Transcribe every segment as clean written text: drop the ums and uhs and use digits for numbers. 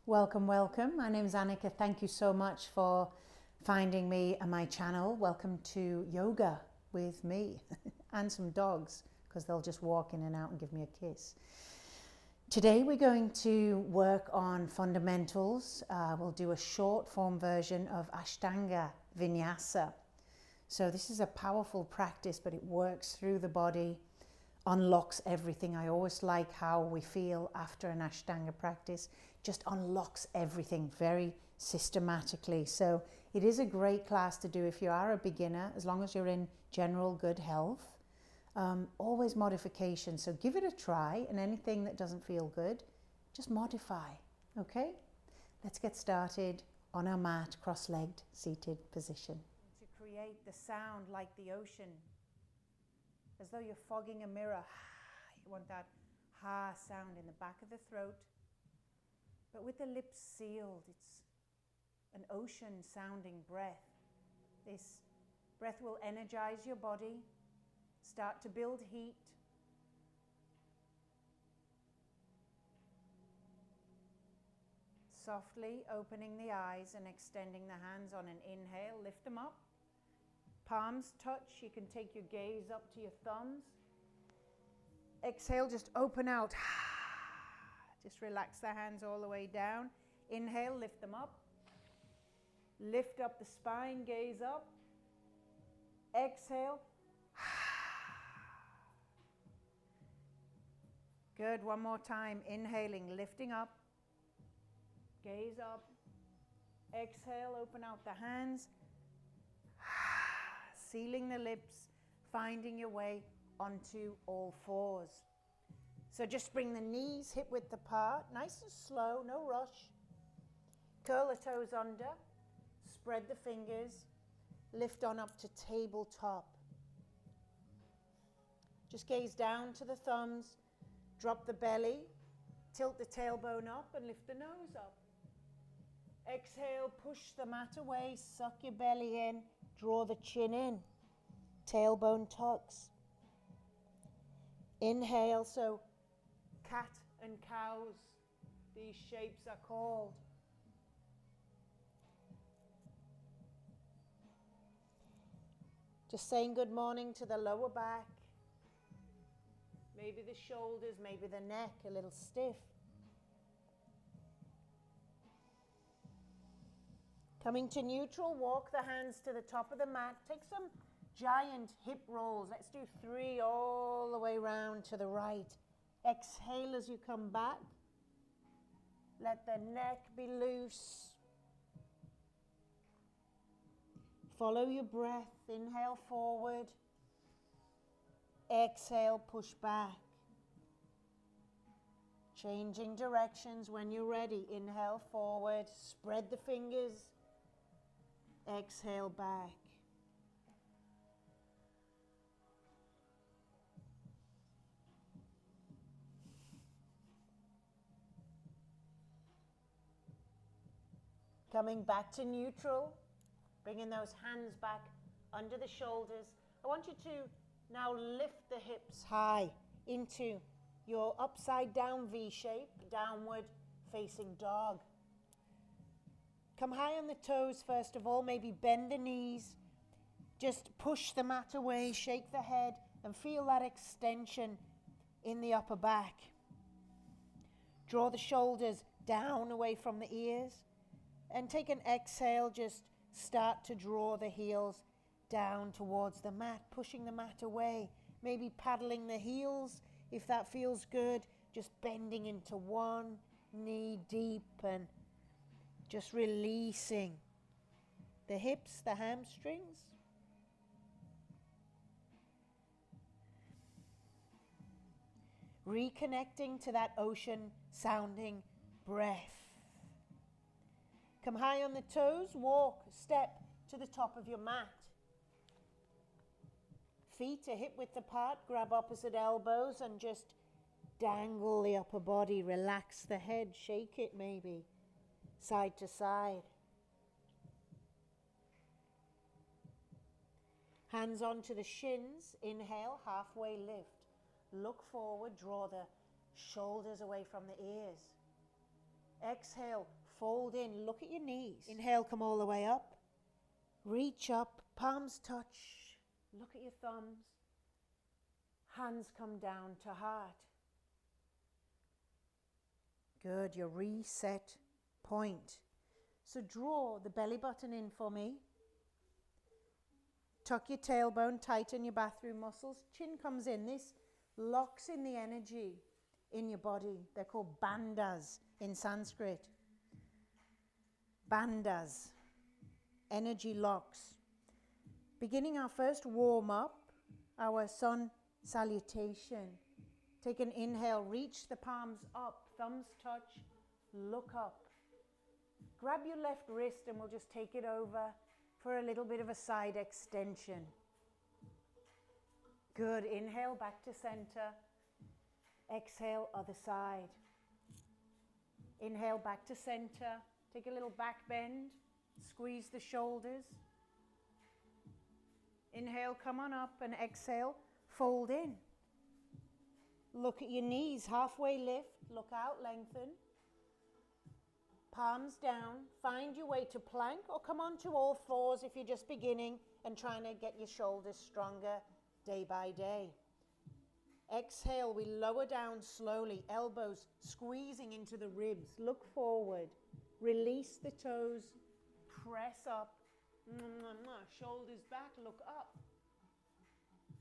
Welcome, welcome. My name is Annika. Thank you so much for finding me and my channel. Welcome to yoga with me and some dogs, because they'll just walk in and out and give me a kiss. Today we're going to work on fundamentals. We'll do a short form version of Ashtanga Vinyasa. So this is a powerful practice, but it works through the body, unlocks everything. I always like how we feel after an Ashtanga practice. Just unlocks everything very systematically. So it is a great class to do if you are a beginner, as long as you're in general good health. Always modification. So give it a try, and anything that doesn't feel good, just modify. Okay? Let's get started on our mat, cross-legged, seated position. To create the sound like the ocean, as though you're fogging a mirror. You want that ha sound in the back of the throat, but with the lips sealed. It's an ocean sounding breath. This breath will energize your body, start to build heat. Softly opening the eyes and extending the hands on an inhale, lift them up. Palms touch. You can take your gaze up to your thumbs. Exhale, just open out. Just relax the hands all the way down. Inhale, lift them up. Lift up the spine, gaze up. Exhale. Good, one more time. Inhaling, lifting up. Gaze up. Exhale, open out the hands. Sealing the lips, finding your way onto all fours. So just bring the knees hip width apart, nice and slow, no rush. Curl the toes under, spread the fingers, lift on up to tabletop. Just gaze down to the thumbs, drop the belly, tilt the tailbone up and lift the nose up. Exhale, push the mat away, suck your belly in, draw the chin in, tailbone tucks. Inhale, so cat and cows, these shapes are called. Just saying good morning to the lower back, maybe the shoulders, maybe the neck a little stiff. Coming to neutral, walk the hands to the top of the mat. Take some giant hip rolls. Let's do 3 all the way round to the right. Exhale as you come back. Let the neck be loose. Follow your breath. Inhale forward. Exhale, push back. Changing directions when you're ready. Inhale forward. Spread the fingers. Exhale back. Coming back to neutral, bringing those hands back under the shoulders. I want you to now lift the hips high into your upside down V shape, downward facing dog. Come high on the toes first of all, maybe bend the knees. Just push the mat away, shake the head, and feel that extension in the upper back. Draw the shoulders down away from the ears. And take an exhale, just start to draw the heels down towards the mat, pushing the mat away. Maybe paddling the heels if that feels good. Just bending into one knee deep and just releasing the hips, the hamstrings. Reconnecting to that ocean sounding breath. Come high on the toes, walk, step to the top of your mat. Feet are hip width apart, grab opposite elbows and just dangle the upper body. Relax the head, shake it maybe, side to side. Hands onto the shins, inhale, halfway lift. Look forward, draw the shoulders away from the ears. Exhale, fold in. Look at your knees. Inhale, come all the way up. Reach up, palms touch. Look at your thumbs. Hands come down to heart. Good, your reset point. So draw the belly button in for me. Tuck your tailbone, tighten your bathroom muscles. Chin comes in. This locks in the energy in your body. They're called bandhas in Sanskrit. Bandhas, energy locks. Beginning our first warm up, our sun salutation. Take an inhale, reach the palms up, thumbs touch, look up. Grab your left wrist and we'll just take it over for a little bit of a side extension. Good, inhale back to center. Exhale, other side. Inhale back to center. Take a little back bend. Squeeze the shoulders. Inhale, come on up, and exhale, fold in. Look at your knees, halfway lift. Look out, lengthen. Palms down. Find your way to plank or come on to all fours if you're just beginning and trying to get your shoulders stronger day by day. Exhale, we lower down slowly, elbows squeezing into the ribs. Look forward. Release the toes. Press up. Shoulders back, look up.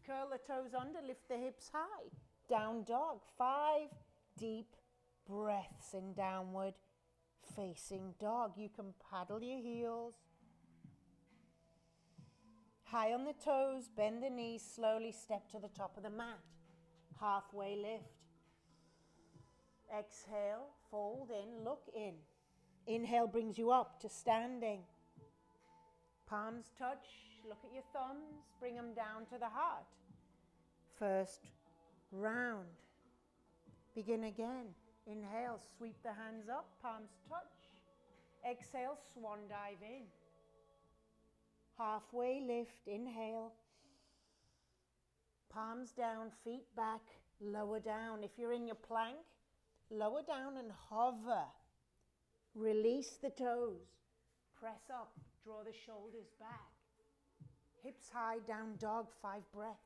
Curl the toes under, lift the hips high. Down dog. 5 deep breaths in downward facing dog. You can paddle your heels. High on the toes, bend the knees, slowly step to the top of the mat. Halfway lift. Exhale, fold in, look in. Inhale brings you up to standing. Palms touch, look at your thumbs, bring them down to the heart. First round. Begin again. Inhale, sweep the hands up, palms touch. Exhale, swan dive in. Halfway lift, inhale. Palms down, feet back, lower down. If you're in your plank, lower down and hover. Release the toes. Press up, draw the shoulders back. Hips high, down dog, 5 breaths.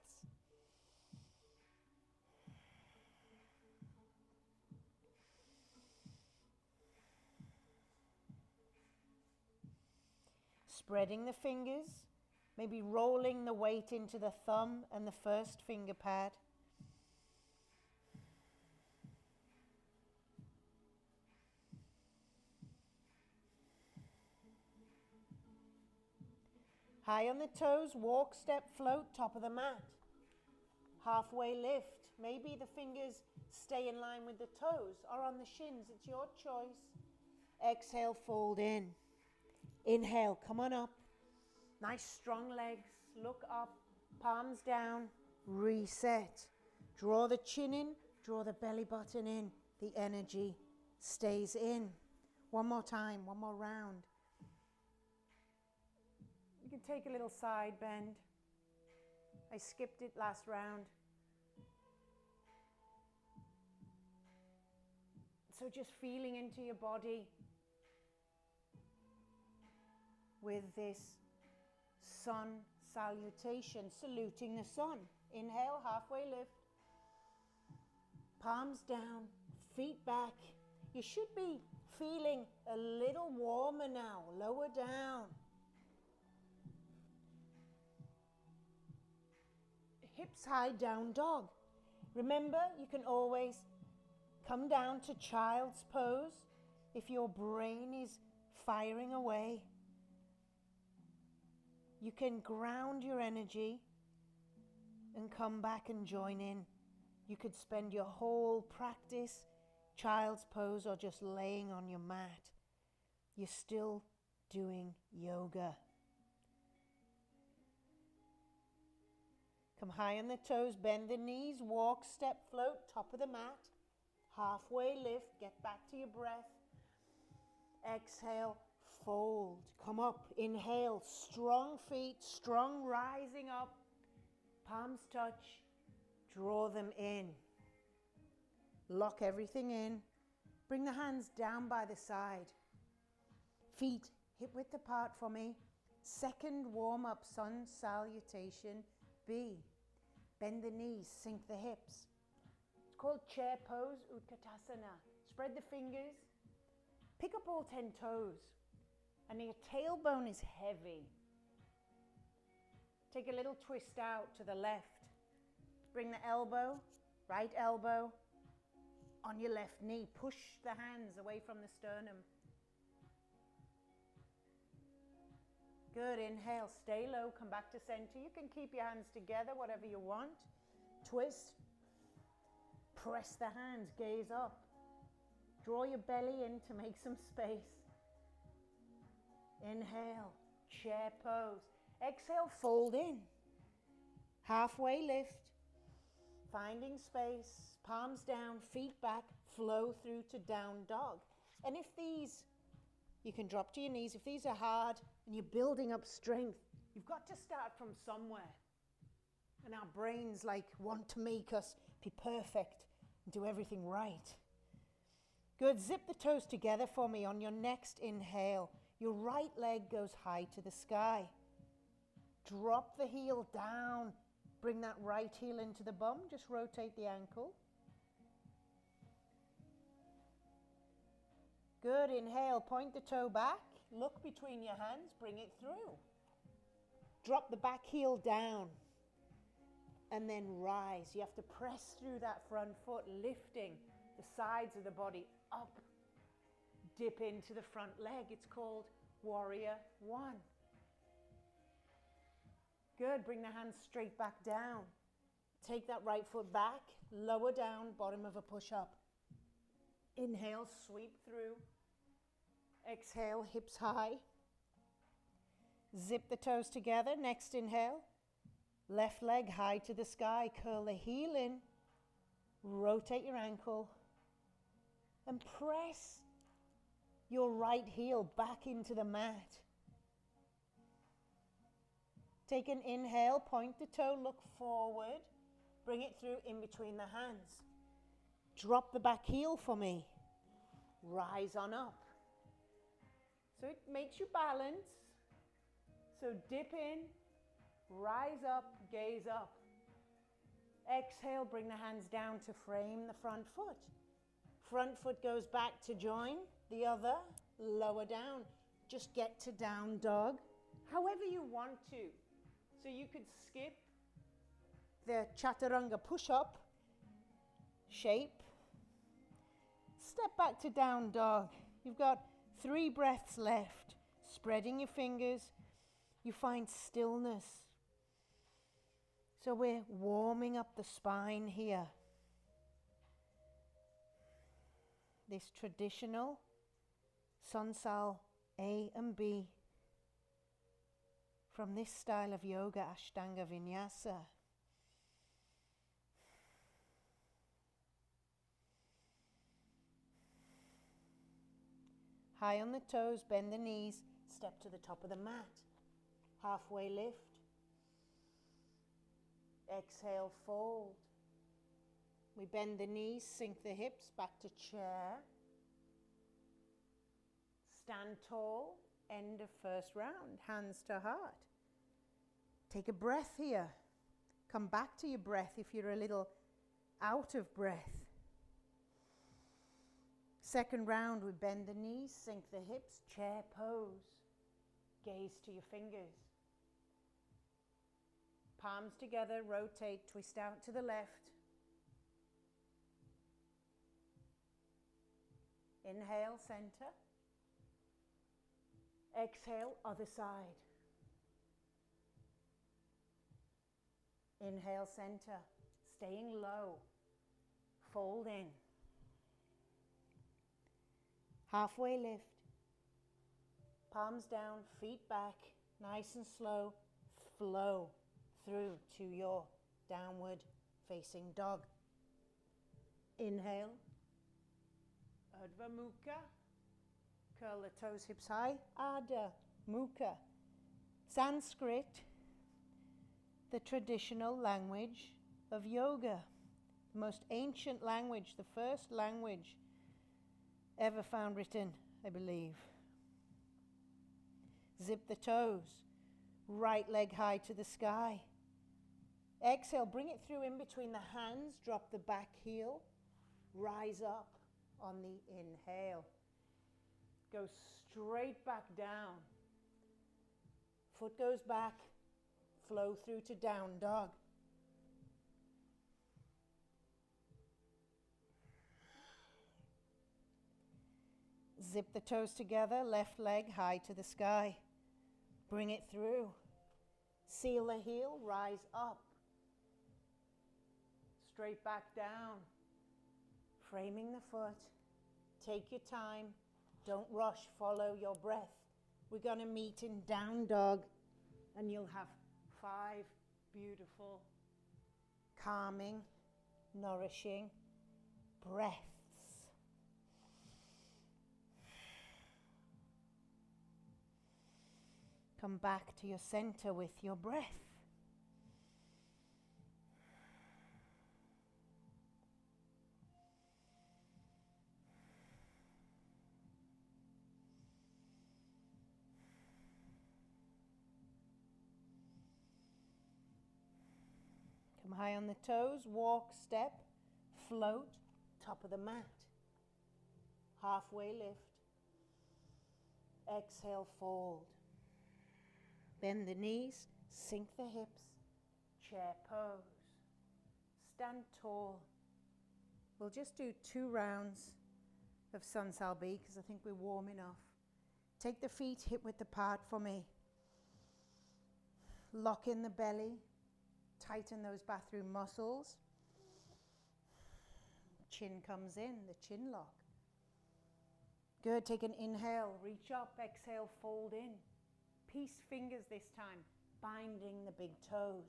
Spreading the fingers, maybe rolling the weight into the thumb and the first finger pad. High on the toes, walk, step, float, top of the mat. Halfway lift. Maybe the fingers stay in line with the toes or on the shins. It's your choice. Exhale, fold in. Inhale, come on up. Nice strong legs. Look up, palms down, reset. Draw the chin in, draw the belly button in. The energy stays in. One more time, one more round. You can take a little side bend. I skipped it last round. So just feeling into your body with this sun salutation, saluting the sun. Inhale, halfway lift. Palms down, feet back. You should be feeling a little warmer now. Lower down. Hips high, down dog. Remember, you can always come down to child's pose if your brain is firing away. You can ground your energy and come back and join in. You could spend your whole practice child's pose or just laying on your mat. You're still doing yoga. Come high on the toes, bend the knees, walk, step, float, top of the mat. Halfway lift, get back to your breath. Exhale, fold. Come up, inhale, strong feet, strong rising up. Palms touch, draw them in. Lock everything in. Bring the hands down by the side. Feet hip width apart for me. Second warm-up, sun salutation B. Bend the knees, sink the hips. It's called chair pose, Utkatasana. Spread the fingers. Pick up all 10 toes. And your tailbone is heavy. Take a little twist out to the left. Bring the elbow, right elbow, on your left knee. Push the hands away from the sternum. Good, inhale, stay low, come back to center. You can keep your hands together, whatever you want. Twist, press the hands, gaze up. Draw your belly in to make some space. Inhale, chair pose. Exhale, fold in. Halfway lift, finding space, palms down, feet back, flow through to down dog. And if these, you can drop to your knees. If these are hard and you're building up strength, you've got to start from somewhere. And our brains want to make us be perfect and do everything right. Good, zip the toes together for me on your next inhale. Your right leg goes high to the sky. Drop the heel down. Bring that right heel into the bum. Just rotate the ankle. Good, inhale, point the toe back. Look between your hands, bring it through. Drop the back heel down. And then rise. You have to press through that front foot, lifting the sides of the body up. Dip into the front leg. It's called Warrior One. Good, bring the hands straight back down. Take that right foot back, lower down, bottom of a push-up. Inhale, sweep through. Exhale, hips high. Zip the toes together. Next inhale. Left leg high to the sky. Curl the heel in. Rotate your ankle. And press your right heel back into the mat. Take an inhale, point the toe, look forward. Bring it through in between the hands. Drop the back heel for me. Rise on up. So it makes you balance. So dip in, rise up, gaze up. Exhale, bring the hands down to frame the front foot. Front foot goes back to join the other, lower down. Just get to down dog, however you want to. So you could skip the chaturanga push-up shape. Step back to down dog. You've got 3 breaths left. Spreading your fingers, you find stillness. So we're warming up the spine here. This traditional sun sal A and B from this style of yoga, Ashtanga Vinyasa. High on the toes, bend the knees, step to the top of the mat. Halfway lift. Exhale, fold. We bend the knees, sink the hips, back to chair. Stand tall, end of first round, hands to heart. Take a breath here. Come back to your breath if you're a little out of breath. Second round, we bend the knees, sink the hips, chair pose. Gaze to your fingers. Palms together, rotate, twist out to the left. Inhale, center. Exhale, other side. Inhale, center. Staying low. Fold in. Halfway lift. Palms down, feet back, nice and slow. Flow through to your downward facing dog. Inhale. Urdhva Mukha. Curl the toes, hips high. Adha Mukha. Sanskrit, the traditional language of yoga. The most ancient language, the first language ever found written, I believe. Zip the toes. Right leg high to the sky. Exhale, bring it through in between the hands. Drop the back heel. Rise up on the inhale. Go straight back down. Foot goes back. Flow through to down dog. Zip the toes together, left leg high to the sky. Bring it through. Seal the heel, rise up. Straight back down. Framing the foot. Take your time. Don't rush, follow your breath. We're going to meet in down dog, and you'll have 5 beautiful, calming, nourishing breaths. Come back to your center with your breath. Come high on the toes, walk, step, float, top of the mat. Halfway lift. Exhale, fold. Bend the knees, sink the hips, chair pose. Stand tall. We'll just do 2 rounds of Sun Salbi because I think we're warm enough. Take the feet hip width apart for me. Lock in the belly. Tighten those bathroom muscles. Chin comes in, the chin lock. Good, take an inhale, reach up, exhale, fold in. Peace fingers this time, binding the big toes.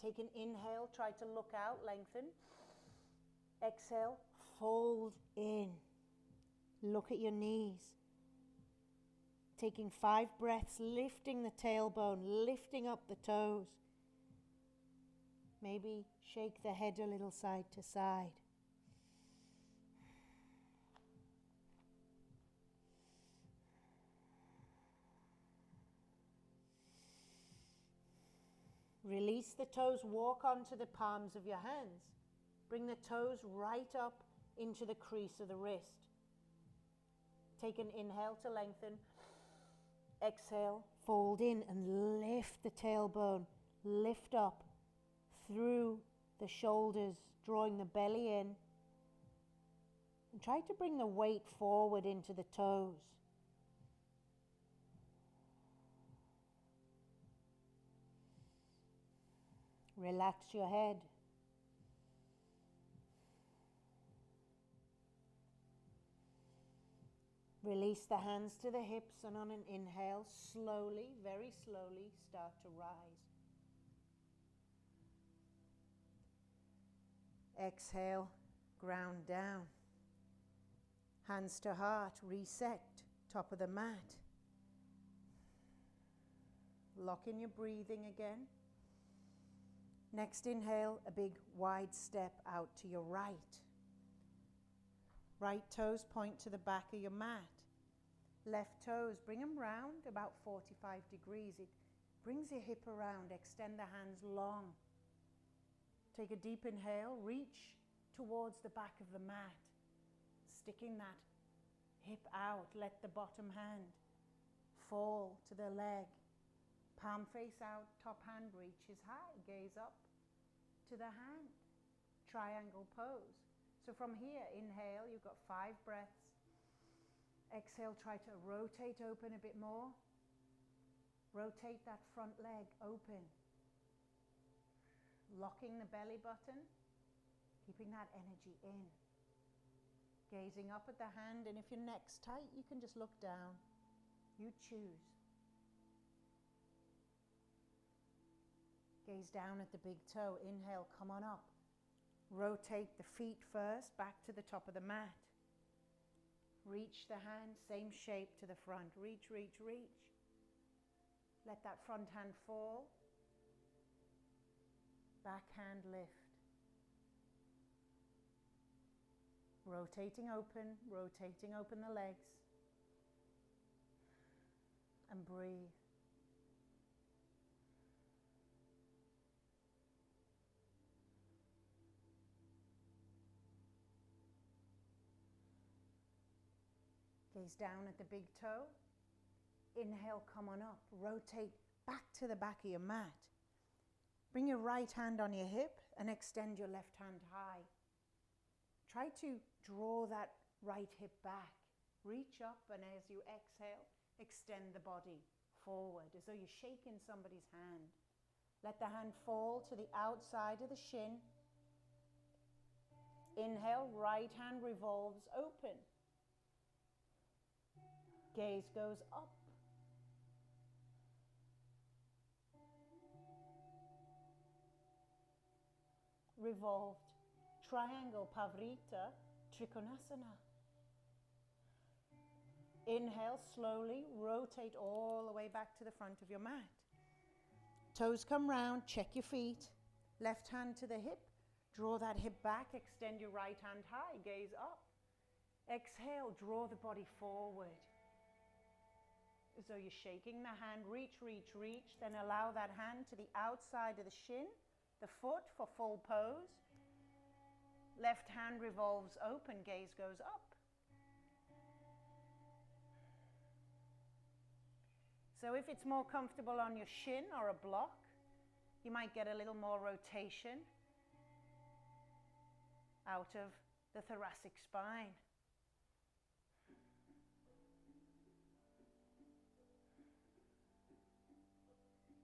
Take an inhale, try to look out, lengthen. Exhale, fold in. Look at your knees. Taking 5 breaths, lifting the tailbone, lifting up the toes. Maybe shake the head a little side to side. Release the toes, walk onto the palms of your hands. Bring the toes right up into the crease of the wrist. Take an inhale to lengthen. Exhale, fold in and lift the tailbone. Lift up through the shoulders, drawing the belly in. And try to bring the weight forward into the toes. Relax your head. Release the hands to the hips, and on an inhale, slowly, very slowly, start to rise. Exhale, ground down. Hands to heart, reset, top of the mat. Lock in your breathing again. Next inhale, a big wide step out to your right. Right toes point to the back of your mat. Left toes, bring them round about 45 degrees. It brings your hip around, extend the hands long. Take a deep inhale, reach towards the back of the mat. Sticking that hip out, let the bottom hand fall to the leg. Palm face out, top hand reaches high, gaze up to the hand. Triangle pose. So from here, inhale, you've got 5 breaths. Exhale, try to rotate open a bit more. Rotate that front leg open. Locking the belly button, keeping that energy in. Gazing up at the hand, and if your neck's tight, you can just look down. You choose. Gaze down at the big toe. Inhale, come on up. Rotate the feet first, back to the top of the mat. Reach the hand, same shape to the front. Reach, reach, reach. Let that front hand fall. Back hand lift. Rotating open the legs. and breathe. Gaze down at the big toe. Inhale, come on up. Rotate back to the back of your mat. Bring your right hand on your hip and extend your left hand high. Try to draw that right hip back. Reach up, and as you exhale, extend the body forward as though you're shaking somebody's hand. Let the hand fall to the outside of the shin. Inhale, right hand revolves open. Gaze goes up. Revolved triangle, Pavrita Trikonasana. Inhale, slowly rotate all the way back to the front of your mat. Toes come round, check your feet. Left hand to the hip, draw that hip back, extend your right hand high, gaze up. Exhale, draw the body forward. As though you're shaking the hand, reach, reach, reach. Then allow that hand to the outside of the shin, the foot for full pose. Left hand revolves open, gaze goes up. So if it's more comfortable on your shin or a block, you might get a little more rotation out of the thoracic spine.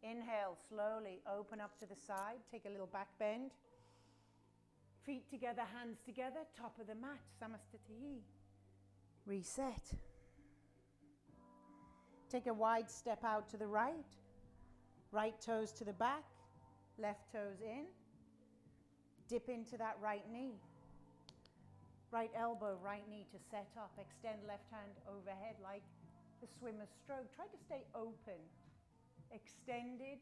Inhale, slowly open up to the side, take a little back bend. Feet together, hands together, top of the mat, Samastitihi. Reset. Take a wide step out to the right. Right toes to the back, left toes in. Dip into that right knee. Right elbow, right knee to set up. Extend left hand overhead like the swimmer's stroke. Try to stay open. Extended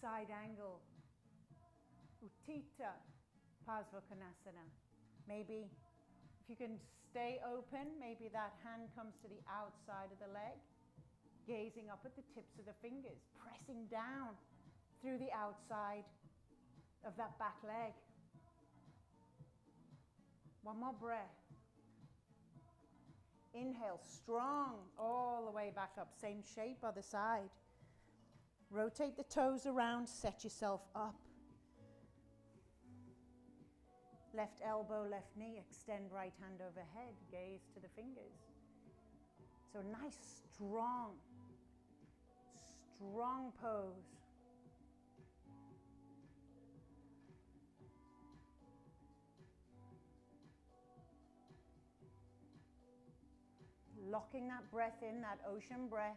side angle. Uttita Parsvakonasana. Maybe if you can stay open, maybe that hand comes to the outside of the leg, gazing up at the tips of the fingers, pressing down through the outside of that back leg. One more breath. Inhale, strong, all the way back up. Same shape, other side. Rotate the toes around, set yourself up. Left elbow, left knee, extend right hand overhead, gaze to the fingers. So nice, strong pose. Locking that breath in, that ocean breath,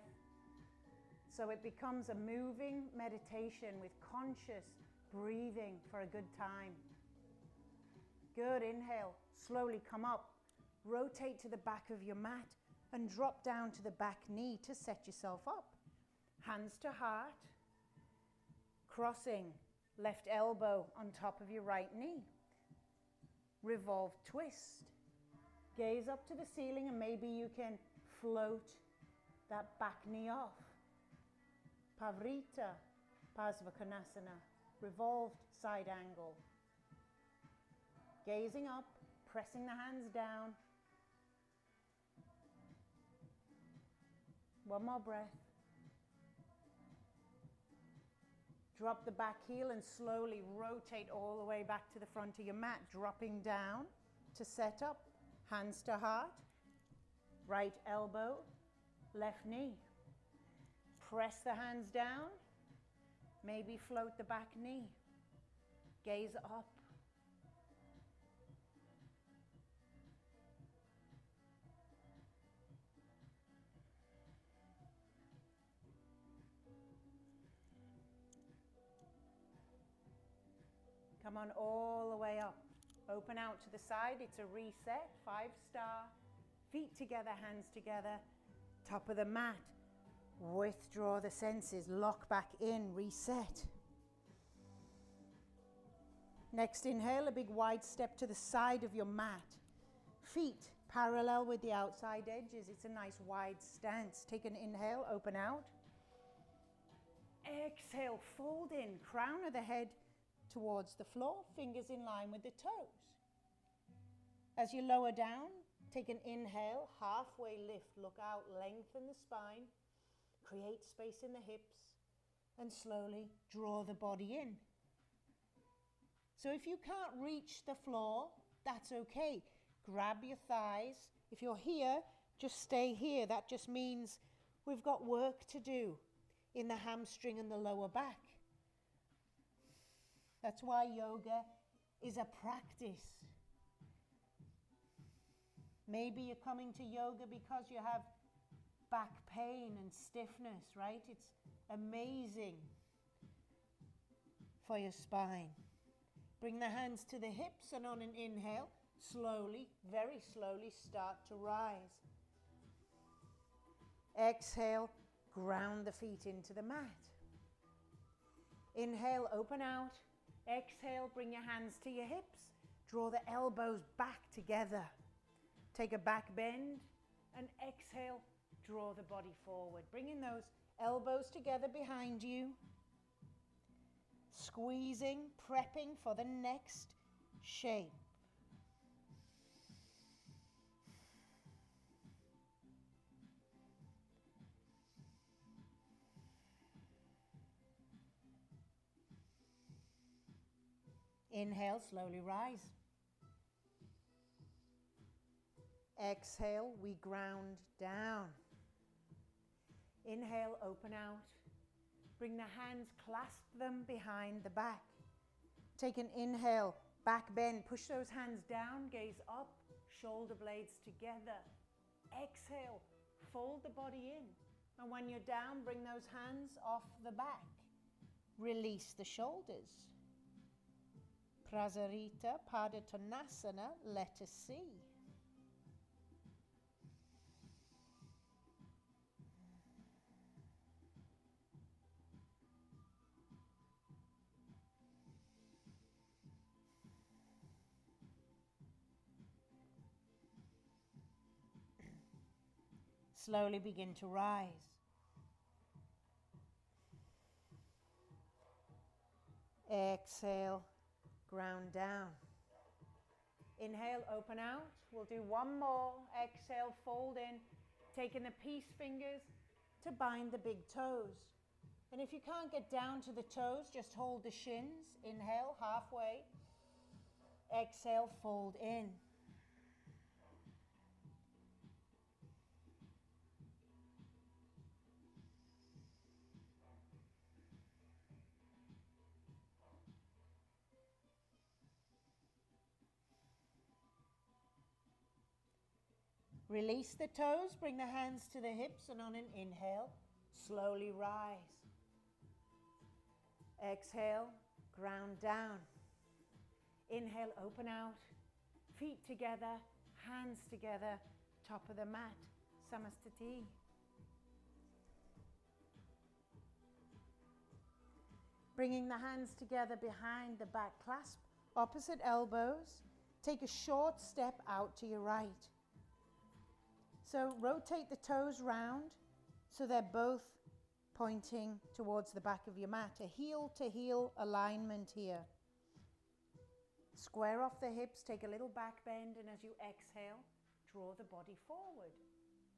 so it becomes a moving meditation with conscious breathing for a good time. Good, inhale, slowly come up, rotate to the back of your mat and drop down to the back knee to set yourself up. Hands to heart, crossing left elbow on top of your right knee. Revolve twist. Gaze up to the ceiling and maybe you can float that back knee off. Pavrita Parsvakonasana, revolved side angle. Gazing up, pressing the hands down. One more breath. Drop the back heel and slowly rotate all the way back to the front of your mat, dropping down to set up. Hands to heart, right elbow, left knee. Press the hands down, maybe float the back knee. Gaze up. Come on all the way up. Open out to the side. It's a reset. 5-star. Feet together, hands together. Top of the mat. Withdraw the senses. Lock back in. Reset. Next inhale, a big wide step to the side of your mat. Feet parallel with the outside edges. It's a nice wide stance. Take an inhale. Open out. Exhale, fold in, crown of the head towards the floor, fingers in line with the toes. As you lower down, take an inhale, halfway lift, look out, lengthen the spine, create space in the hips, and slowly draw the body in. So if you can't reach the floor, that's okay. Grab your thighs. If you're here, just stay here. That just means we've got work to do in the hamstring and the lower back. That's why yoga is a practice. Maybe you're coming to yoga because you have back pain and stiffness, right? It's amazing for your spine. Bring the hands to the hips, and on an inhale, slowly, very slowly start to rise. Exhale, ground the feet into the mat. Inhale, open out. Exhale, bring your hands to your hips. Draw the elbows back together. Take a back bend, and exhale, draw the body forward. Bringing those elbows together behind you. Squeezing, prepping for the next shape. Inhale, slowly rise. Exhale, we ground down. Inhale, open out. Bring the hands, clasp them behind the back. Take an inhale, back bend. Push those hands down, gaze up, shoulder blades together. Exhale, fold the body in. And when you're down, bring those hands off the back. Release the shoulders. Prasarita, Padottanasana, letter C. Slowly begin to rise. Exhale, ground down. Inhale, open out. We'll do one more. Exhale, fold in. Taking the peace fingers to bind the big toes. And if you can't get down to the toes, just hold the shins. Inhale, halfway. Exhale, fold in. Release the toes, bring the hands to the hips, and on an inhale, slowly rise. Exhale, ground down. Inhale, open out. Feet together, hands together, top of the mat. Samastiti. Bringing the hands together behind the back clasp, opposite elbows. Take a short step out to your right. So rotate the toes round so they're both pointing towards the back of your mat. A heel to heel alignment here. Square off the hips, take a little back bend, and as you exhale, draw the body forward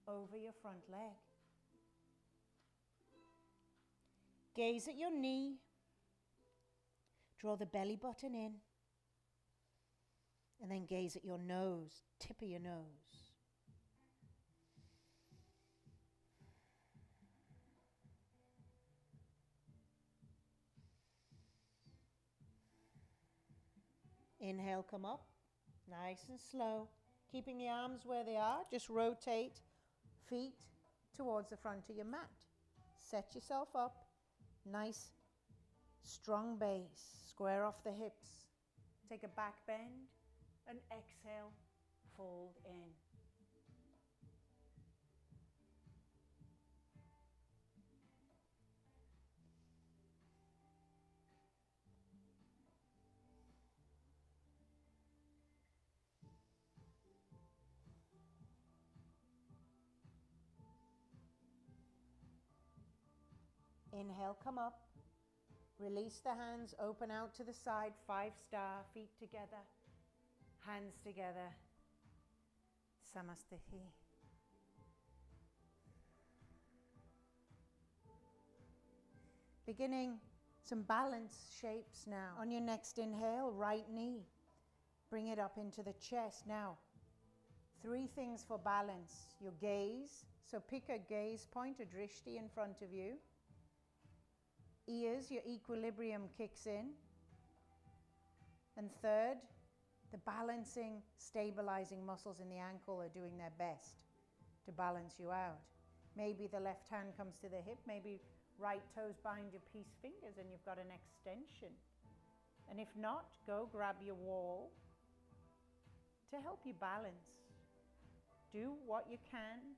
over your front leg. Gaze at your knee. Draw the belly button in. And then gaze at your nose, tip of your nose. Inhale, come up, nice and slow. Keeping the arms where they are, just rotate feet towards the front of your mat. Set yourself up, nice, strong base. Square off the hips. Take a back bend and exhale, fold in. Inhale, come up. Release the hands, open out to the side, 5-star, feet together, hands together. Samastahi. Beginning some balance shapes now. On your next inhale, right knee. Bring it up into the chest. Now, 3 things for balance. Your gaze. So pick a gaze point, a drishti in front of you. Ears, your equilibrium kicks in. And third, the balancing, stabilizing muscles in the ankle are doing their best to balance you out. Maybe the left hand comes to the hip, maybe right toes bind your peace fingers and you've got an extension. And if not, go grab your wall to help you balance. Do what you can.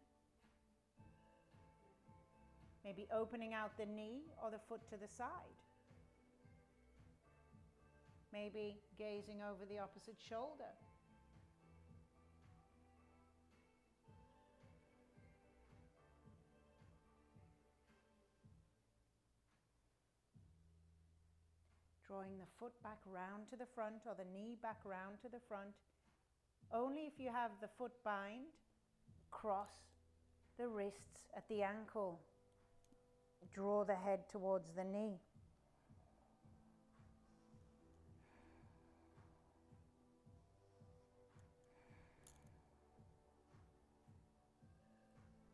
Maybe opening out the knee or the foot to the side. Maybe gazing over the opposite shoulder. Drawing the foot back round to the front or the knee back round to the front. Only if you have the foot bind, cross the wrists at the ankle. Draw the head towards the knee.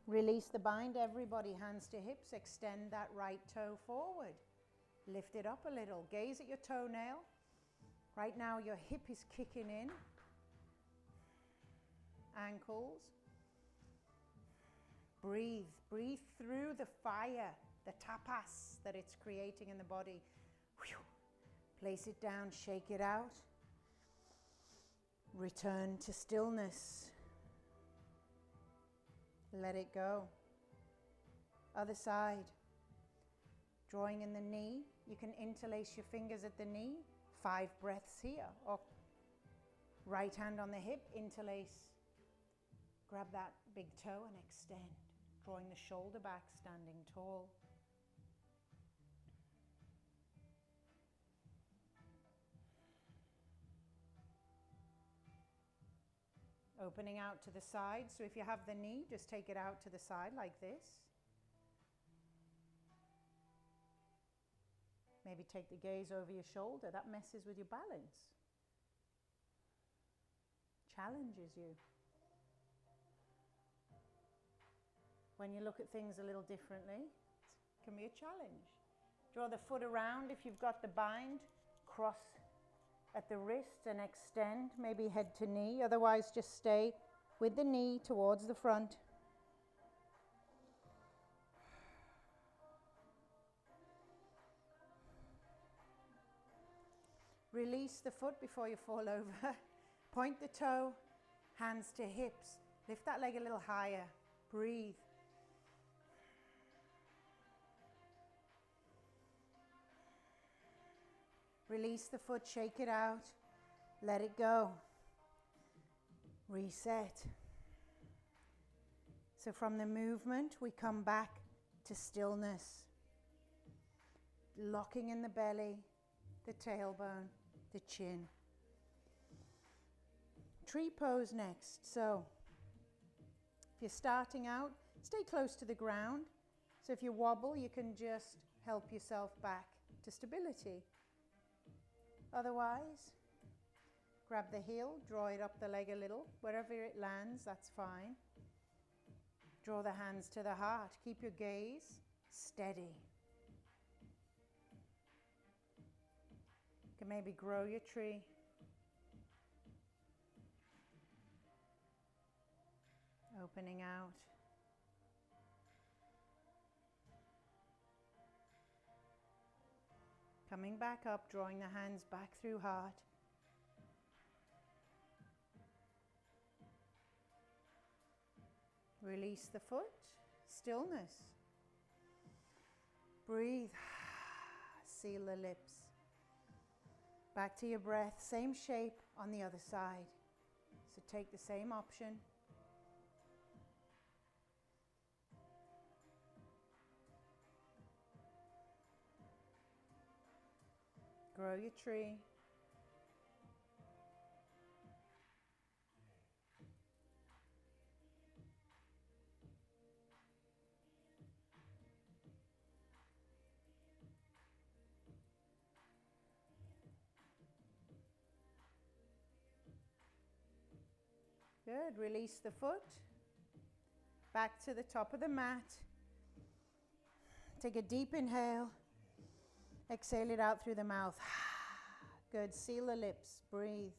Release the bind, everybody, hands to hips, extend that right toe forward. Lift it up a little, gaze at your toenail. Right now your hip is kicking in. Ankles. Breathe, breathe through the fire, the tapas that it's creating in the body. Whew. Place it down, shake it out. Return to stillness. Let it go. Other side. Drawing in the knee. You can interlace your fingers at the knee. 5 breaths here. Or right hand on the hip, interlace. Grab that big toe and extend. Drawing the shoulder back, standing tall. Opening out to the side. So if you have the knee, just take it out to the side like this. Maybe take the gaze over your shoulder. That messes with your balance. Challenges you. When you look at things a little differently, it can be a challenge. Draw the foot around if you've got the bind. Cross at the wrist and extend, maybe head to knee. Otherwise, just stay with the knee towards the front. Release the foot before you fall over. Point the toe, hands to hips. Lift that leg a little higher. Breathe. Release the foot, shake it out, let it go. Reset. So from the movement, we come back to stillness. Locking in the belly, the tailbone, the chin. Tree pose next. So if you're starting out, stay close to the ground. So if you wobble, you can just help yourself back to stability. Otherwise, grab the heel, draw it up the leg a little. Wherever it lands, that's fine. Draw the hands to the heart. Keep your gaze steady. You can maybe grow your tree. Opening out. Coming back up, drawing the hands back through heart. Release the foot, stillness. Breathe, seal the lips. Back to your breath, same shape on the other side. So take the same option. Grow your tree. Good. Release the foot. Back to the top of the mat. Take a deep inhale. Exhale it out through the mouth. Good. Seal the lips. Breathe.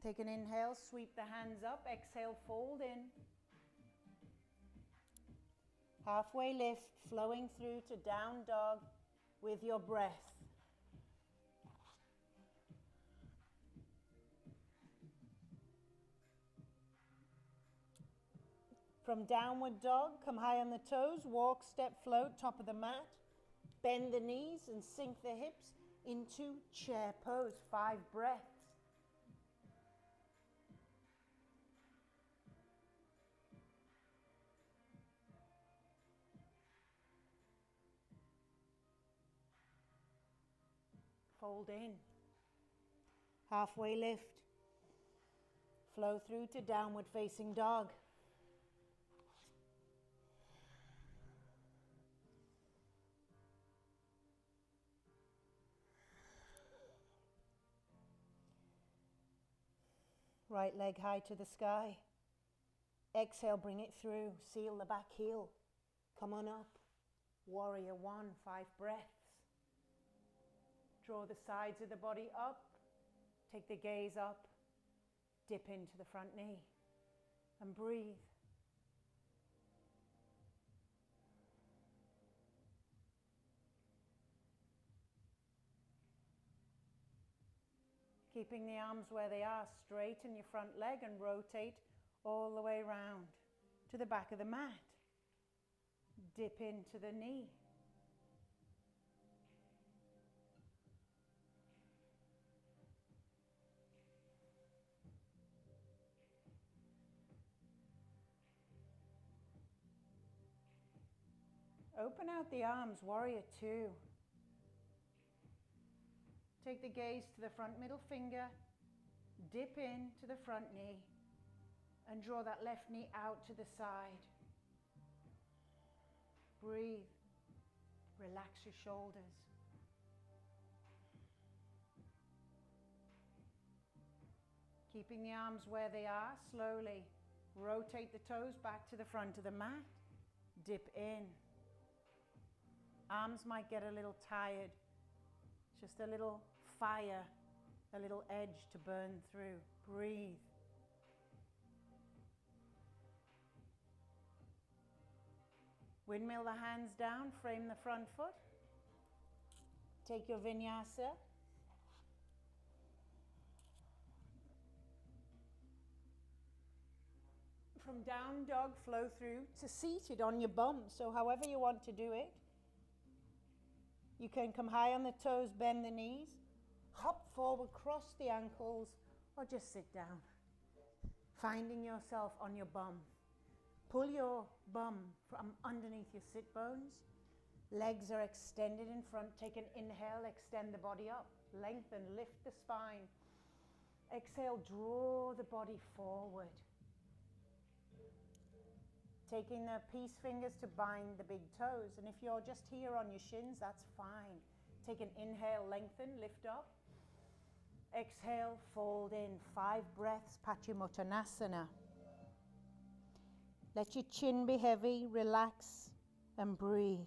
Take an inhale. Sweep the hands up. Exhale. Fold in. Halfway lift. Flowing through to down dog with your breath. From downward dog, come high on the toes, walk, step, float, top of the mat. Bend the knees and sink the hips into chair pose. 5 breaths. Fold in. Halfway lift. Flow through to downward facing dog. Right leg high to the sky. Exhale, bring it through. Seal the back heel. Come on up. Warrior 1, 5 breaths. Draw the sides of the body up. Take the gaze up. Dip into the front knee. And breathe. Keeping the arms where they are, straighten your front leg and rotate all the way around to the back of the mat. Dip into the knee. Open out the arms, warrior 2. Take the gaze to the front middle finger, dip in to the front knee, and draw that left knee out to the side. Breathe. Relax your shoulders. Keeping the arms where they are, slowly rotate the toes back to the front of the mat. Dip in. Arms might get a little tired. Just a little fire, a little edge to burn through. Breathe. Windmill the hands down, frame the front foot. Take your vinyasa. From down dog, flow through to seated on your bum. So however you want to do it. You can come high on the toes, bend the knees, hop forward, cross the ankles, or just sit down. Finding yourself on your bum. Pull your bum from underneath your sit bones. Legs are extended in front. Take an inhale, extend the body up. Lengthen, lift the spine. Exhale, draw the body forward. Taking the peace fingers to bind the big toes. And if you're just here on your shins, that's fine. Take an inhale, lengthen, lift up. Exhale, fold in. 5 breaths, Paschimottanasana. Let your chin be heavy, relax and breathe.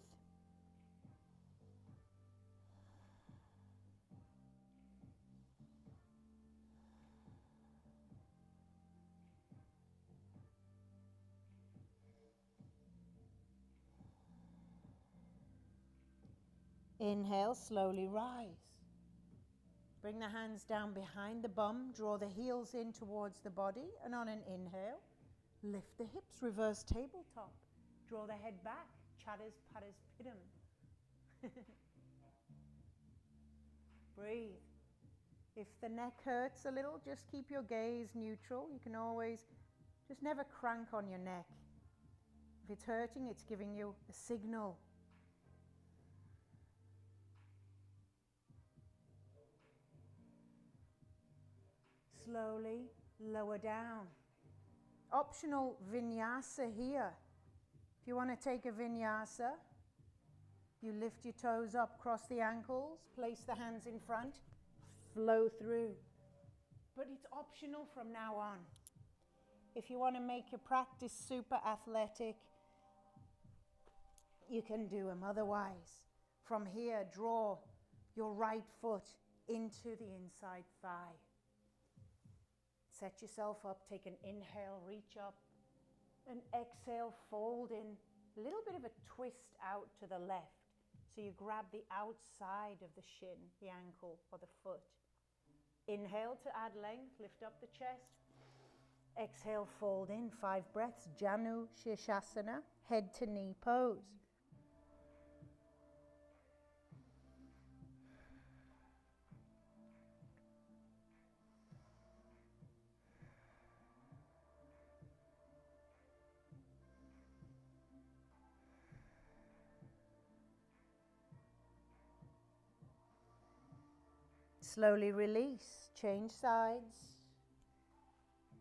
Inhale, slowly rise. Bring the hands down behind the bum, draw the heels in towards the body, and on an inhale, lift the hips, reverse tabletop. Draw the head back, Chatters Padders Piddum. Breathe. If the neck hurts a little, just keep your gaze neutral. You can always, just never crank on your neck. If it's hurting, it's giving you a signal. Slowly lower down. Optional vinyasa here. If you want to take a vinyasa, you lift your toes up, cross the ankles, place the hands in front, flow through. But it's optional from now on. If you want to make your practice super athletic, you can do them. Otherwise, from here, draw your right foot into the inside thigh. Set yourself up, take an inhale, reach up, and exhale, fold in. A little bit of a twist out to the left. So you grab the outside of the shin, the ankle, or the foot. Inhale to add length, lift up the chest. Exhale, fold in, 5 breaths. Janu Shirshasana, head to knee pose. Slowly release, change sides.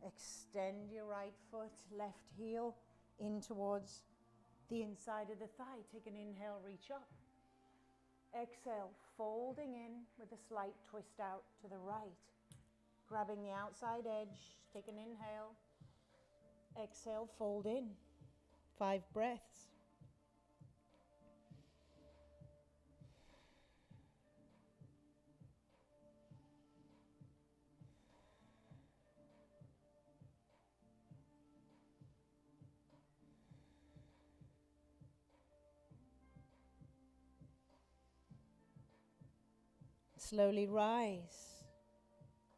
Extend your right foot, left heel in towards the inside of the thigh. Take an inhale, reach up. Exhale, folding in with a slight twist out to the right. Grabbing the outside edge, take an inhale. Exhale, fold in. 5 breaths. Slowly rise.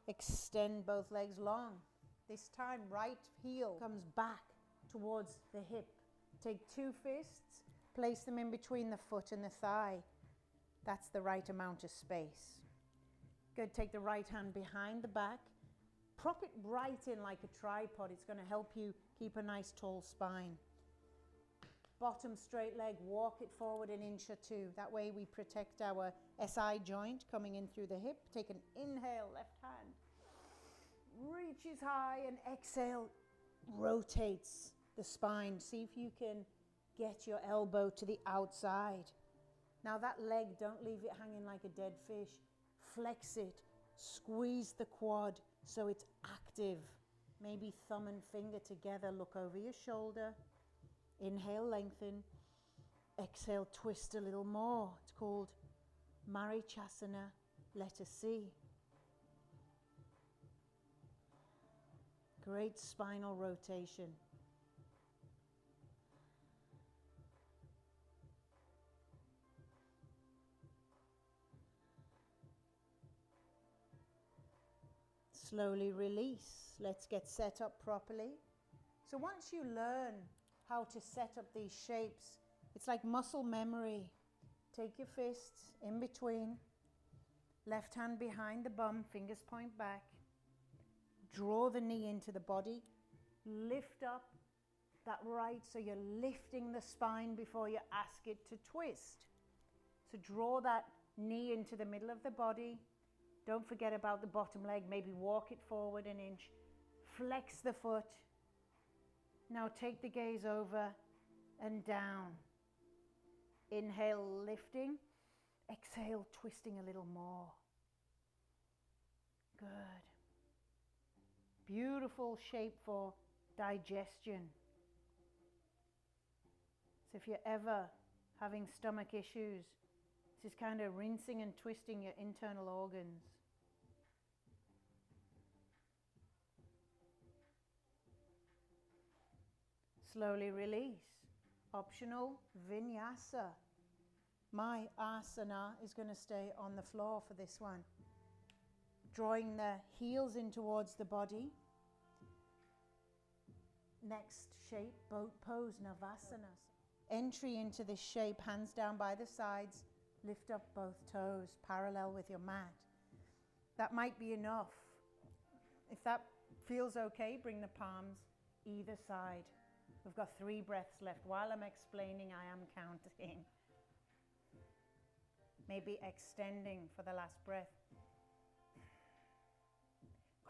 Extend both legs long. This time, right heel comes back towards the hip. Take 2 fists, place them in between the foot and the thigh. That's the right amount of space. Good, take the right hand behind the back. Prop it right in like a tripod. It's going to help you keep a nice tall spine. Bottom straight leg, walk it forward an inch or 2. That way we protect our SI joint coming in through the hip. Take an inhale, left hand. Reaches high, and exhale, rotates the spine. See if you can get your elbow to the outside. Now that leg, don't leave it hanging like a dead fish. Flex it, squeeze the quad so it's active. Maybe thumb and finger together, look over your shoulder. Inhale, lengthen. Exhale, twist a little more. It's called Marichasana, letter C. Great spinal rotation. Slowly release. Let's get set up properly. So once you learn how to set up these shapes, it's like muscle memory. Take your fists in between, left hand behind the bum, fingers point back. Draw the knee into the body, lift up that right, so you're lifting the spine before you ask it to twist. So draw that knee into the middle of the body. Don't forget about the bottom leg, maybe walk it forward an inch. Flex the foot. Now take the gaze over and down. Inhale, lifting. Exhale, twisting a little more. Good. Beautiful shape for digestion. So if you're ever having stomach issues, this is kind of rinsing and twisting your internal organs. Slowly release. Optional vinyasa. My asana is going to stay on the floor for this one. Drawing the heels in towards the body. Next shape, boat pose, Navasana. Entry into this shape, hands down by the sides. Lift up both toes, parallel with your mat. That might be enough. If that feels okay, bring the palms either side. We've got 3 breaths left. While I'm explaining, I am counting. Maybe extending for the last breath.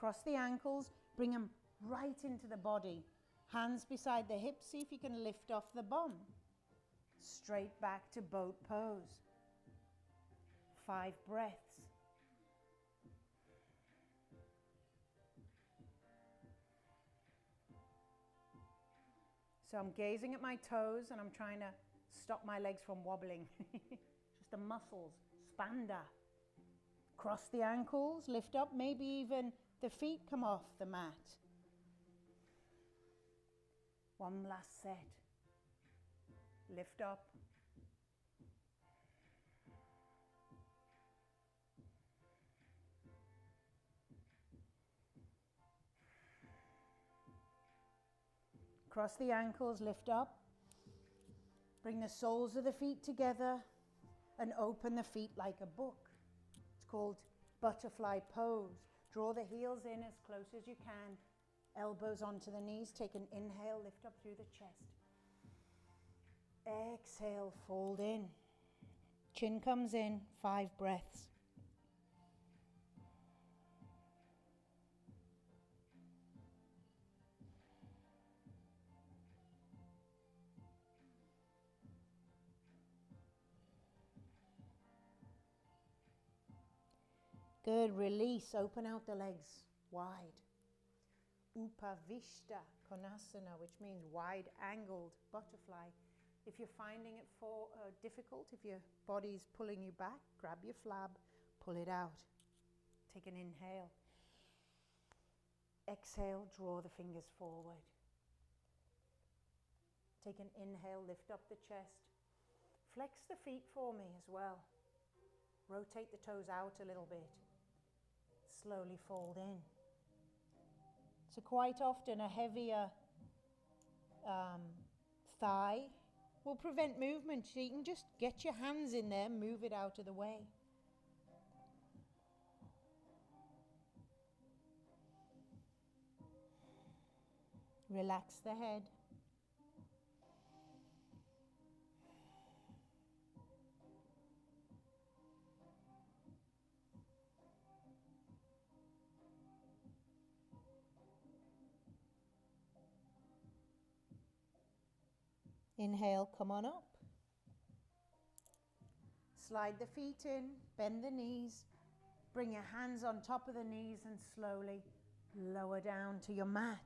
Cross the ankles, bring them right into the body. Hands beside the hips, see if you can lift off the bum. Straight back to boat pose. 5 breaths. So I'm gazing at my toes and I'm trying to stop my legs from wobbling. Just the muscles, spanda. Cross the ankles, lift up, maybe even the feet come off the mat. One last set. Lift up. Cross the ankles, lift up. Bring the soles of the feet together and open the feet like a book. It's called butterfly pose. Draw the heels in as close as you can. Elbows onto the knees. Take an inhale, lift up through the chest. Exhale, fold in. Chin comes in, 5 breaths. Good, release, open out the legs wide. Upavishta Konasana, which means wide-angled butterfly. If you're finding it difficult, if your body's pulling you back, grab your flab, pull it out. Take an inhale. Exhale, draw the fingers forward. Take an inhale, lift up the chest. Flex the feet for me as well. Rotate the toes out a little bit. Slowly fold in. So quite often a heavier thigh will prevent movement. So you can just get your hands in there, move it out of the way. Relax the head. Inhale, come on up. Slide the feet in, bend the knees. Bring your hands on top of the knees and slowly lower down to your mat.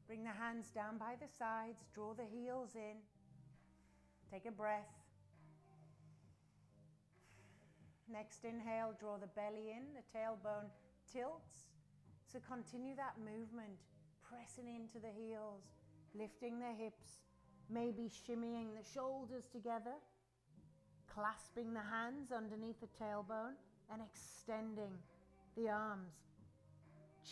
Bring the hands down by the sides, draw the heels in. Take a breath. Next inhale, draw the belly in, the tailbone tilts. So continue that movement, pressing into the heels, lifting the hips, maybe shimmying the shoulders together, clasping the hands underneath the tailbone and extending the arms.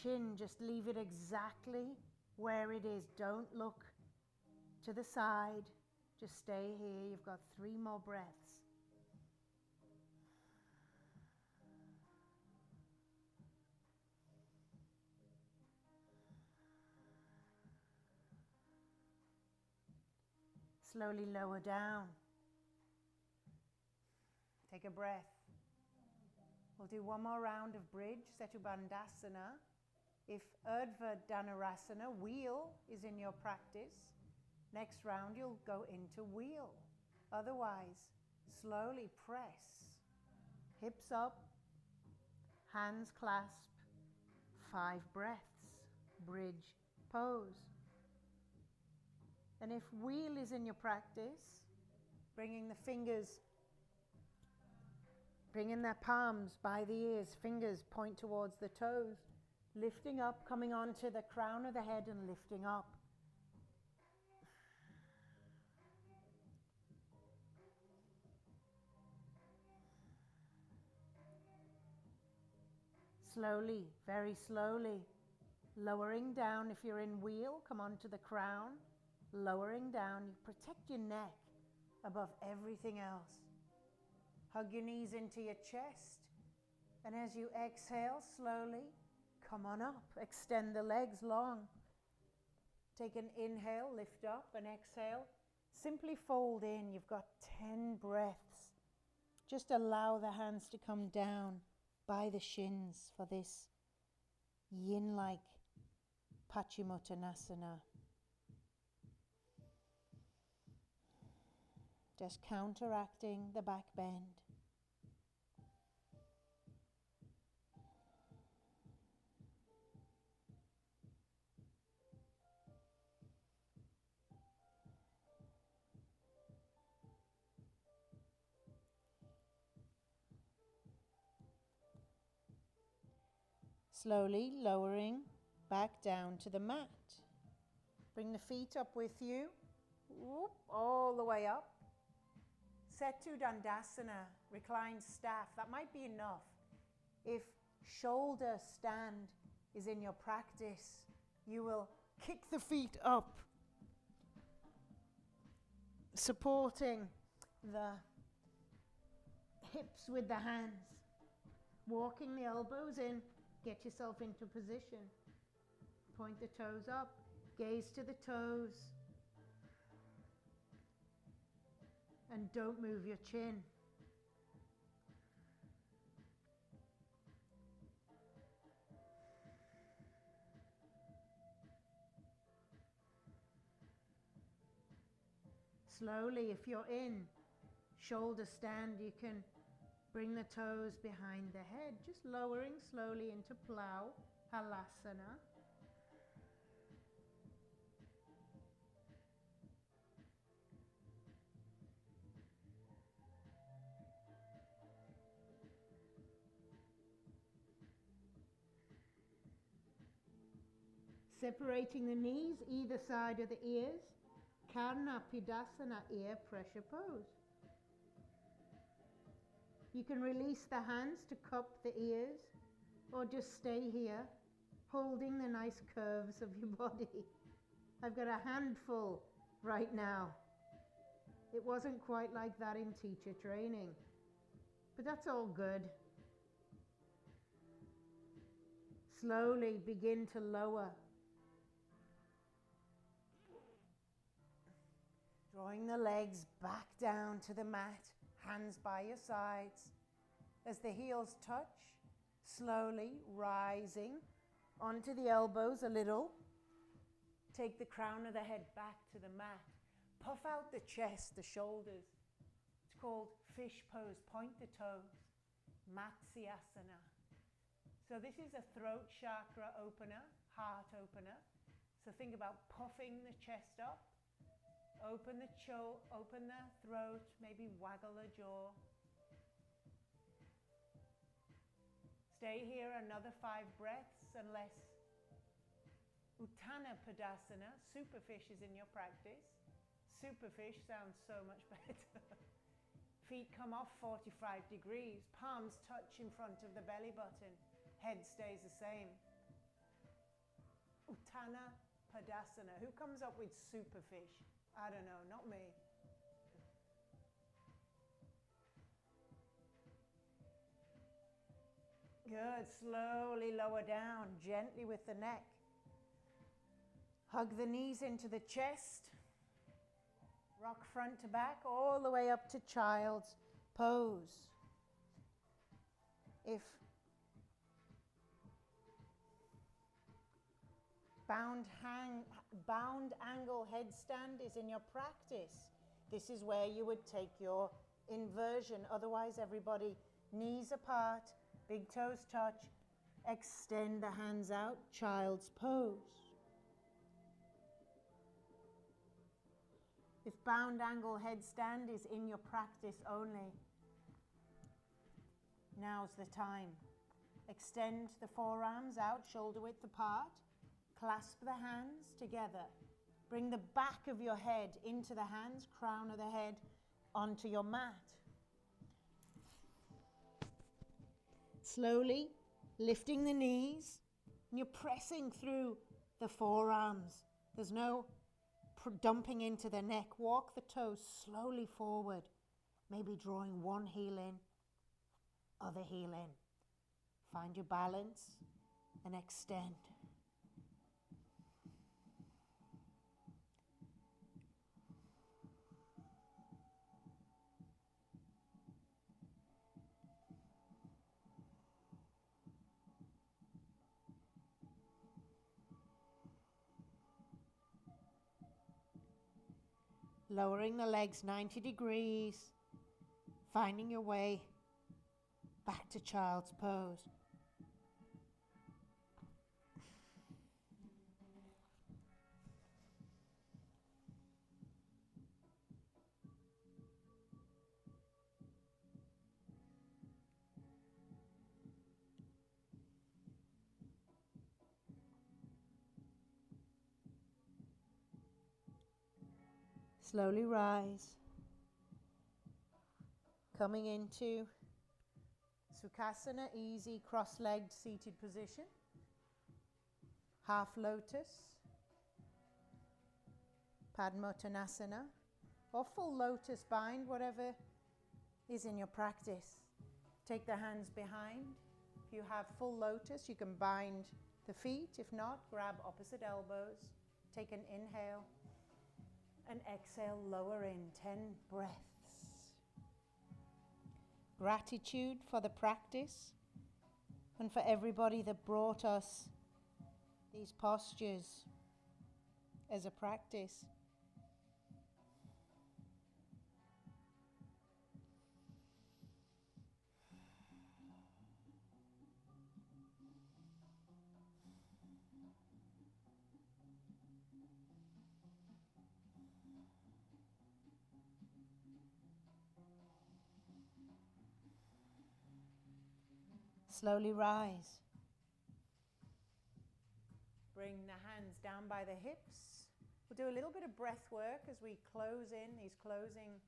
Chin, just leave it exactly where it is. Don't look to the side. Just stay here. You've got 3 more breaths. Slowly lower down. Take a breath. We'll do 1 more round of bridge, Setu Bandhasana. If Urdhva Dhanurasana, wheel, is in your practice, next round you'll go into wheel. Otherwise, slowly press. Hips up, hands clasp, 5 breaths, bridge pose. And if wheel is in your practice, bringing the fingers, bringing their palms by the ears, fingers point towards the toes, lifting up, coming onto the crown of the head and lifting up. Slowly, very slowly, lowering down. If you're in wheel, come onto the crown. Lowering down, you protect your neck above everything else. Hug your knees into your chest. And as you exhale, slowly come on up. Extend the legs long. Take an inhale, lift up, and exhale. Simply fold in. You've got 10 breaths. Just allow the hands to come down by the shins for this yin-like Paschimottanasana. Just counteracting the back bend. Slowly lowering back down to the mat. Bring the feet up with you. Whoop, all the way up. Setu Dandasana, reclined staff. That might be enough. If shoulder stand is in your practice, you will kick the feet up, supporting the hips with the hands. Walking the elbows in. Get yourself into position. Point the toes up. Gaze to the toes. And don't move your chin. Slowly, if you're in shoulder stand, you can bring the toes behind the head, just lowering slowly into plow, halasana. Separating the knees either side of the ears, Karna Pidasana, ear pressure pose. You can release the hands to cup the ears or just stay here, holding the nice curves of your body. I've got a handful right now. It wasn't quite like that in teacher training, but that's all good. Slowly begin to lower. Drawing the legs back down to the mat. Hands by your sides. As the heels touch, slowly rising onto the elbows a little. Take the crown of the head back to the mat. Puff out the chest, the shoulders. It's called fish pose. Point the toes. Matsyasana. So this is a throat chakra opener, heart opener. So think about puffing the chest up. Open the open the throat, maybe waggle a jaw. Stay here another 5 breaths unless Uttana Padasana, superfish, is in your practice. Superfish sounds so much better. Feet come off 45 degrees, palms touch in front of the belly button, head stays the same. Uttana Padasana. Who comes up with superfish? I don't know, not me. Good, slowly lower down, gently with the neck. Hug the knees into the chest. Rock front to back, all the way up to child's pose. If bound angle headstand is in your practice, this is where you would take your inversion. Otherwise, everybody, knees apart, big toes touch, extend the hands out, child's pose. If bound angle headstand is in your practice only, now's the time. Extend the forearms out, shoulder width apart. Clasp the hands together. Bring the back of your head into the hands, crown of the head onto your mat. Slowly lifting the knees, and you're pressing through the forearms. There's no dumping into the neck. Walk the toes slowly forward, maybe drawing one heel in, other heel in. Find your balance and extend. Lowering the legs 90 degrees, finding your way back to child's pose. Slowly rise, coming into Sukhasana, easy cross-legged seated position, half lotus, Padmottanasana, or full lotus bind, whatever is in your practice. Take the hands behind. If you have full lotus, you can bind the feet. If not, grab opposite elbows. Take an inhale. And exhale, lower in 10 breaths. Gratitude for the practice and for everybody that brought us these postures as a practice. Slowly rise. Bring the hands down by the hips. We'll do a little bit of breath work as we close in these closing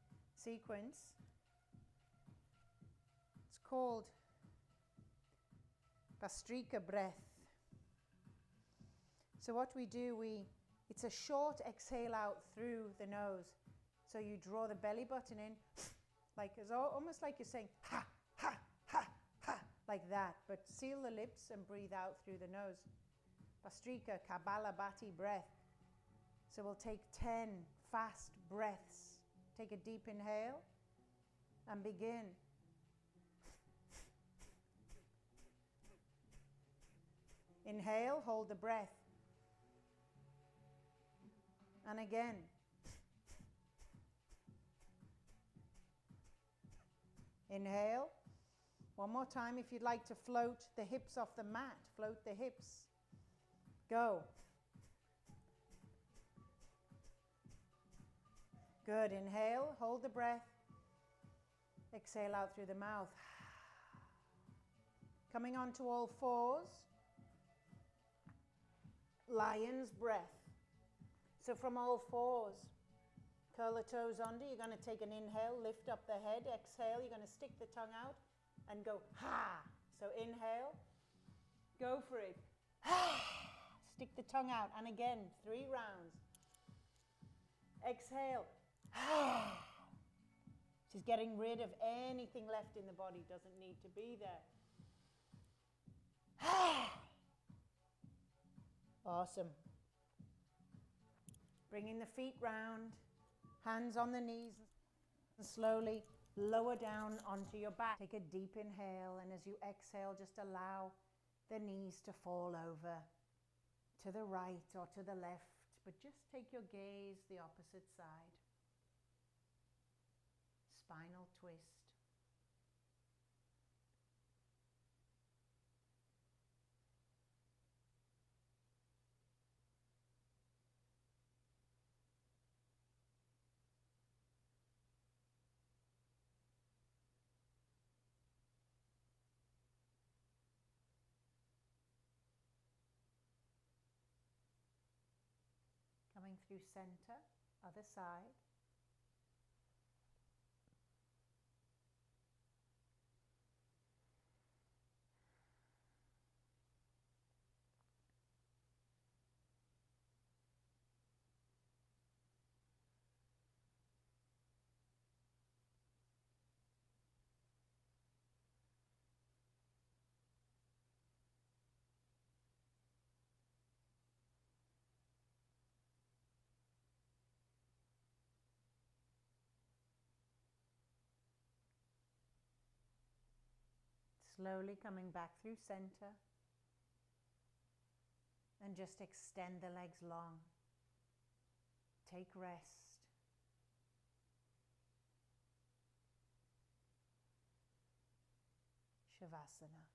sequence. It's called Bhastrika breath. So what we do, it's a short exhale out through the nose. So you draw the belly button in, like it's almost like you're saying ha, ha, ha, ha, like that. But seal the lips and breathe out through the nose. Bhastrika Kapalabhati breath. So we'll take 10 fast breaths. Take a deep inhale and begin. Inhale, hold the breath. And again. Inhale. One more time if you'd like to float the hips off the mat. Float the hips. Go. Good. Inhale, hold the breath. Exhale out through the mouth. Coming onto all fours. Lion's breath. So from all fours, curl the toes under. You're going to take an inhale, lift up the head. Exhale, you're going to stick the tongue out and go ha. So inhale, go for it. Stick the tongue out, and again, 3 rounds. Exhale. She's getting rid of anything left in the body, doesn't need to be there. Awesome. Bringing the feet round, hands on the knees, and slowly lower down onto your back. Take a deep inhale, and as you exhale, just allow the knees to fall over to the right or to the left, but just take your gaze the opposite side. Spinal twist. Coming through center, other side. Slowly coming back through center, and just extend the legs long. Take rest. Shavasana.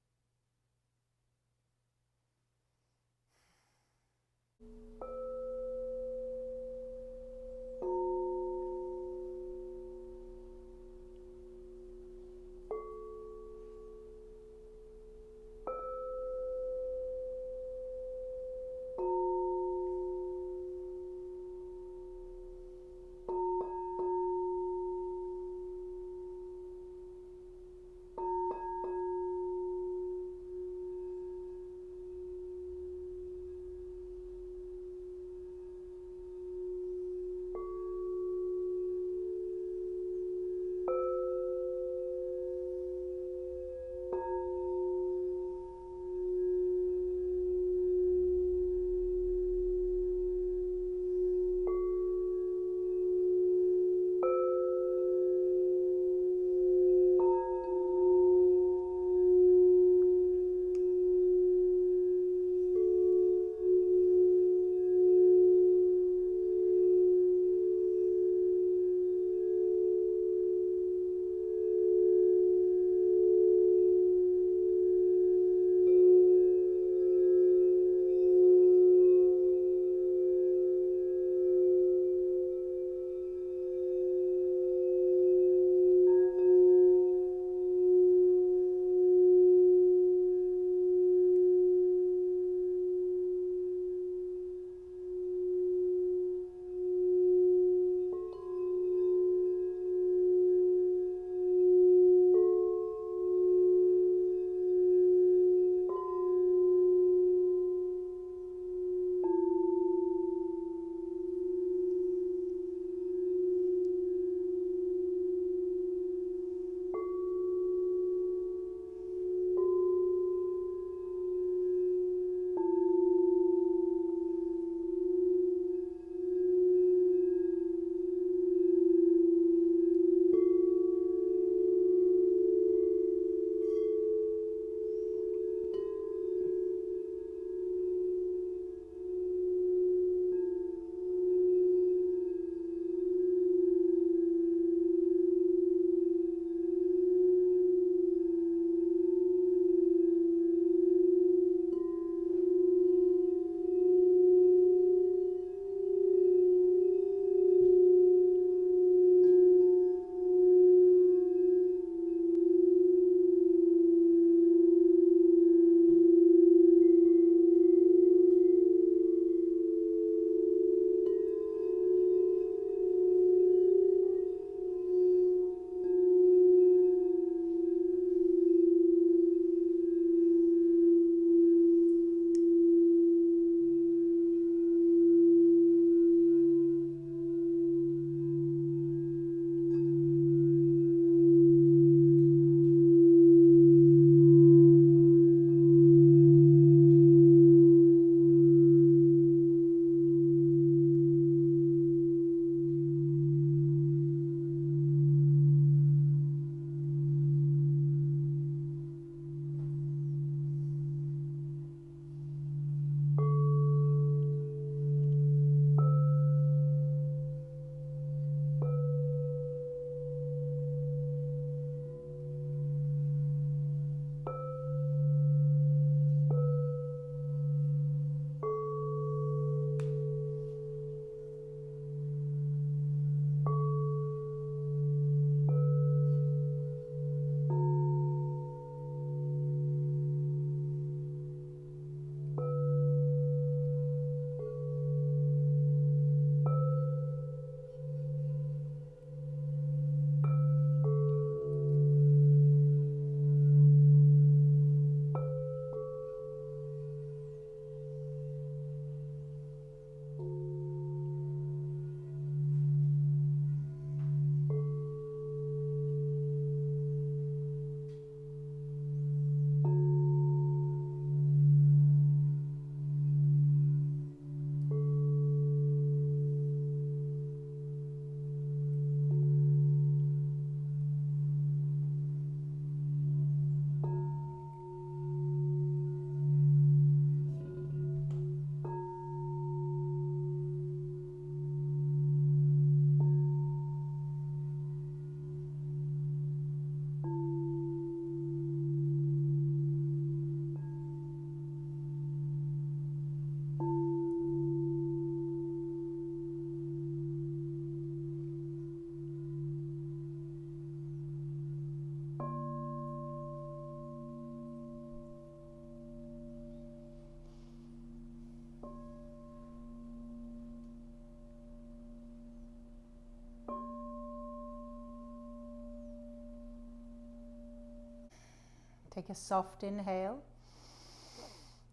Take a soft inhale,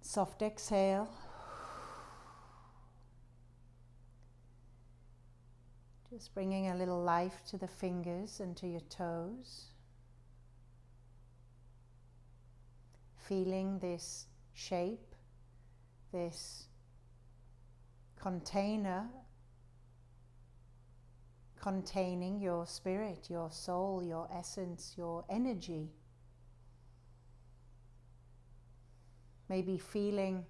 soft exhale. Just bringing a little life to the fingers and to your toes. Feeling this shape, this container containing your spirit, your soul, your essence, your energy. Maybe feeling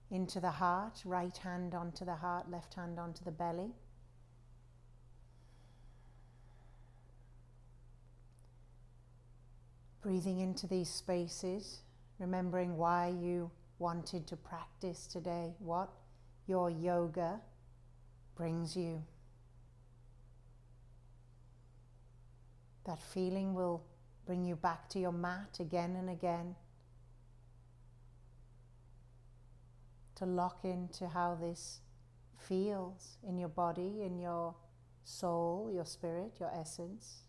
into the heart, right hand onto the heart, left hand onto the belly. Breathing into these spaces, remembering why you wanted to practice today, what your yoga brings you. That feeling will bring you back to your mat again and again, to lock into how this feels in your body, in your soul, your spirit, your essence,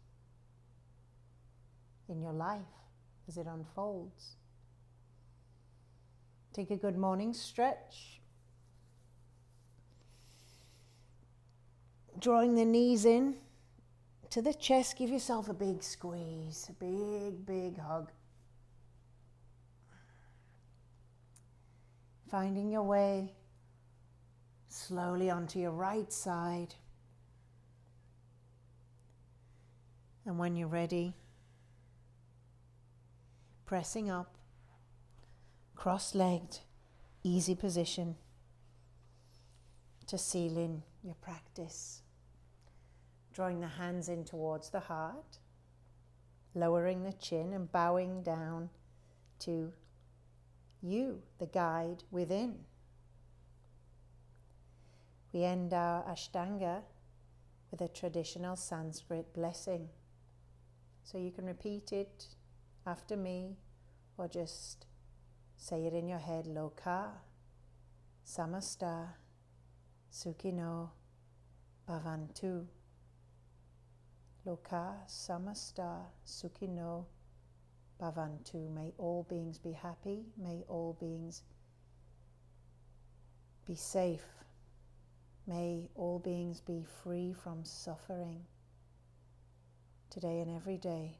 in your life as it unfolds. Take a good morning stretch. Drawing the knees in to the chest, give yourself a big squeeze, a big, big hug. Finding your way slowly onto your right side. And when you're ready, pressing up, cross-legged, easy position to seal in your practice. Drawing the hands in towards the heart, lowering the chin and bowing down to you, the guide within. We end our Ashtanga with a traditional Sanskrit blessing. So you can repeat it after me or just say it in your head. Loka samasta sukhino bhavantu. Loka samasta sukhino bhavantu. May all beings be happy. May all beings be safe. May all beings be free from suffering today and every day.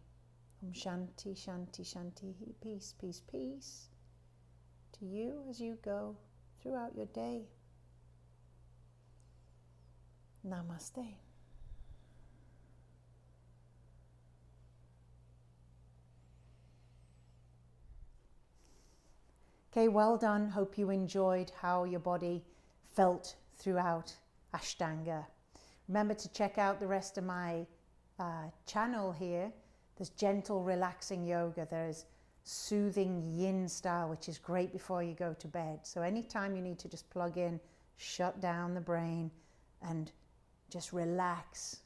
Om Shanti, Shanti, Shanti. Peace, peace, peace to you as you go throughout your day. Namaste. Okay, well done. Hope you enjoyed how your body felt throughout Ashtanga. Remember to check out the rest of my channel here. There's gentle, relaxing yoga. There's soothing yin style, which is great before you go to bed. So anytime you need to just plug in, shut down the brain and just relax,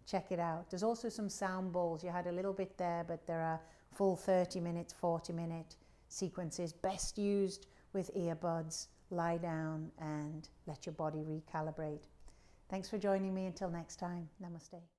check it out. There's also some sound bowls. You had a little bit there, but there are full 30 minutes, 40-minute sequences, best used with earbuds. Lie down and let your body recalibrate. Thanks for joining me. Until next time, namaste.